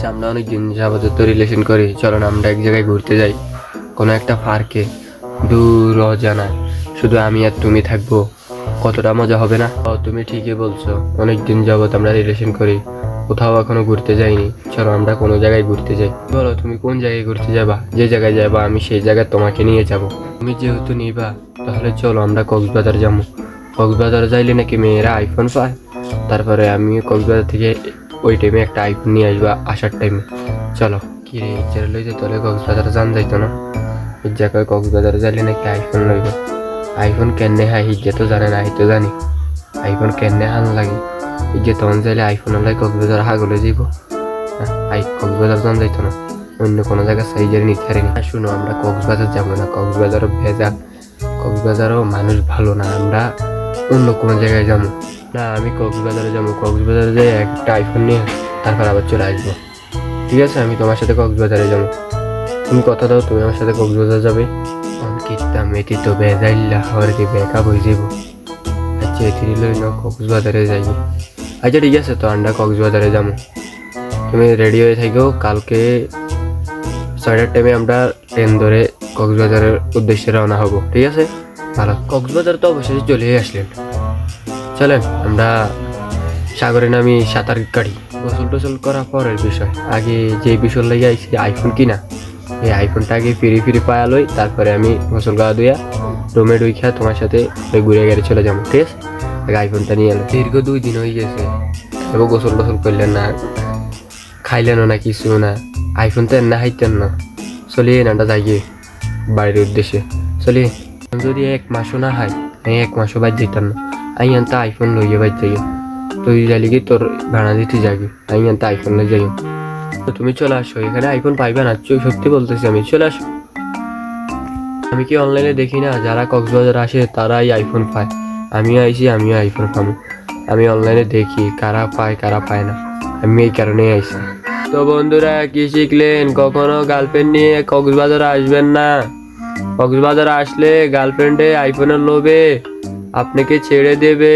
আচ্ছা, আমরা অনেক দিন যাবত তো রিলেশন করি, চলো না আমরা এক জায়গায় ঘুরতে যাই, কোনো একটা পার্কে, দূর অজানা, শুধু আমি আর তুমি থাকবো, কতটা মজা হবে না? তুমি ঠিকই বলছো, অনেক দিন যাবত আমরা রিলেশন করি, কোথাও এখনো ঘুরতে যাইনি। চলো আমরা কোনো জায়গায় ঘুরতে যাই। বলো তুমি কোন জায়গায় ঘুরতে যাবা? যে জায়গায় যাবা আমি সেই জায়গায় তোমাকে নিয়ে যাব। তুমি যেহেতু নিবা, তাহলে চলো আমরা কক্সবাজার যাবো। কক্সবাজার যাইলে নাকি মেয়েরা আইফোন পায়। তারপরে আমি কক্সবাজার থেকে ওই টাইমে একটা আইফোন নিয়ে আসবা, আসার টাইমে। চলো। কি রে, ইচ্ছা লইতে তাহলে কক্সবাজার যান যাইতো না? এই জায়গায় কক্সবাজার যাইলে নাকি আইফোন লইব। আইফোন কেনে হয় হিজে তো জানে না, তো জানি আইফোন কেনে হান লাগে। হিজে তখন চাইলে আইফোন লাই কক্সবাজার হাগলে যাইব। কক্সবাজার যান যাইতো না, অন্য কোনো জায়গায় সাইজের নিতে পারি না। শুনো, আমরা কক্সবাজার যাবো না, কক্সবাজারও ভেজাল, কক্সবাজারও মানুষ ভালো না, আমরা অন্য কোনো জায়গায় যাবো। না, আমি কক্সবাজারে যাবো, কক্সবাজারে যাই একটা আইফোন নিয়ে তারপর আবার চলে আসবো। ঠিক আছে, আমি তোমার সাথে কক্সবাজারে যাবো। তুমি কথা দাও, তুমি আমার সাথে কক্সবাজার যাবে। কিতাম এটি তো বেজাইল্লা হরে কি বেকআপ হয়ে যাব। আচ্ছা, এটি লই না কক্সবাজারে যাই। আচ্ছা ঠিক আছে, তো আমরা কক্সবাজারে যাবো। তুমি রেডি হয়ে থাকো, কালকে 6টার টাইমে আমরা ট্রেন ধরে কক্সবাজারের উদ্দেশ্যে রওনা হব। ঠিক আছে? ভালো। কক্সবাজার তো অবশ্যই চলে আসলেন, চলেন আমরা সাগরে নামি সাঁতার কাটি। গোসল টোসল করার পরের বিষয়, আগে যে বিষয় লেগে আইসি আইফোন কিনা, এই আইফোনটা আগে ফিরি পায়া লই, তারপরে আমি গোসল গাওয়া দুইয়া রুমে ঢুইখা তোমার সাথে ঘুরে গাড়ি চলে যাবো। ঠিক আছে? আগে আইফোনটা নিয়ে এলো। দীর্ঘ 2 দিন হয়ে গেছে, এবার গোসল টোসল করলেন না, খাইলেনও না, কিছু না, আইফোন তো না হাইতেন না। চলিয়ে নাটা যাই বাড়ির উদ্দেশ্যে চলিয়ে। যদি 1 মাসও না হয়, আমি 1 মাসও বাদ যেতাম না। আমি আনতে আইফোন লইয়ে বাদ যাই, তুই যাইলে কি তোর ভাড়া দিতে যাবি, আমি আনতে আইফোন লই যাই। তো তুমি চলে আসো, এখানে আইফোন পাইবে না, সত্যি বলতেছি আমি। চলে আসো। আমি কি অনলাইনে দেখি না, যারা কক্সবাজার আসে তারাই আইফোন পায়। আমিও আইছি, আমিও আইফোন পাবো। আমি অনলাইনে দেখি কারা পায় কারা পায় না, আমি এই কারণেই আইছি। তো বন্ধুরা, কি শিখলেন? কখনো গার্লফ্রেন্ড নিয়ে কক্সবাজার আসবেন না। কক্সবাজার আসলে গার্লফ্রেন্ডে আইফোনের লোভে আপনাকে ছেড়ে দেবে।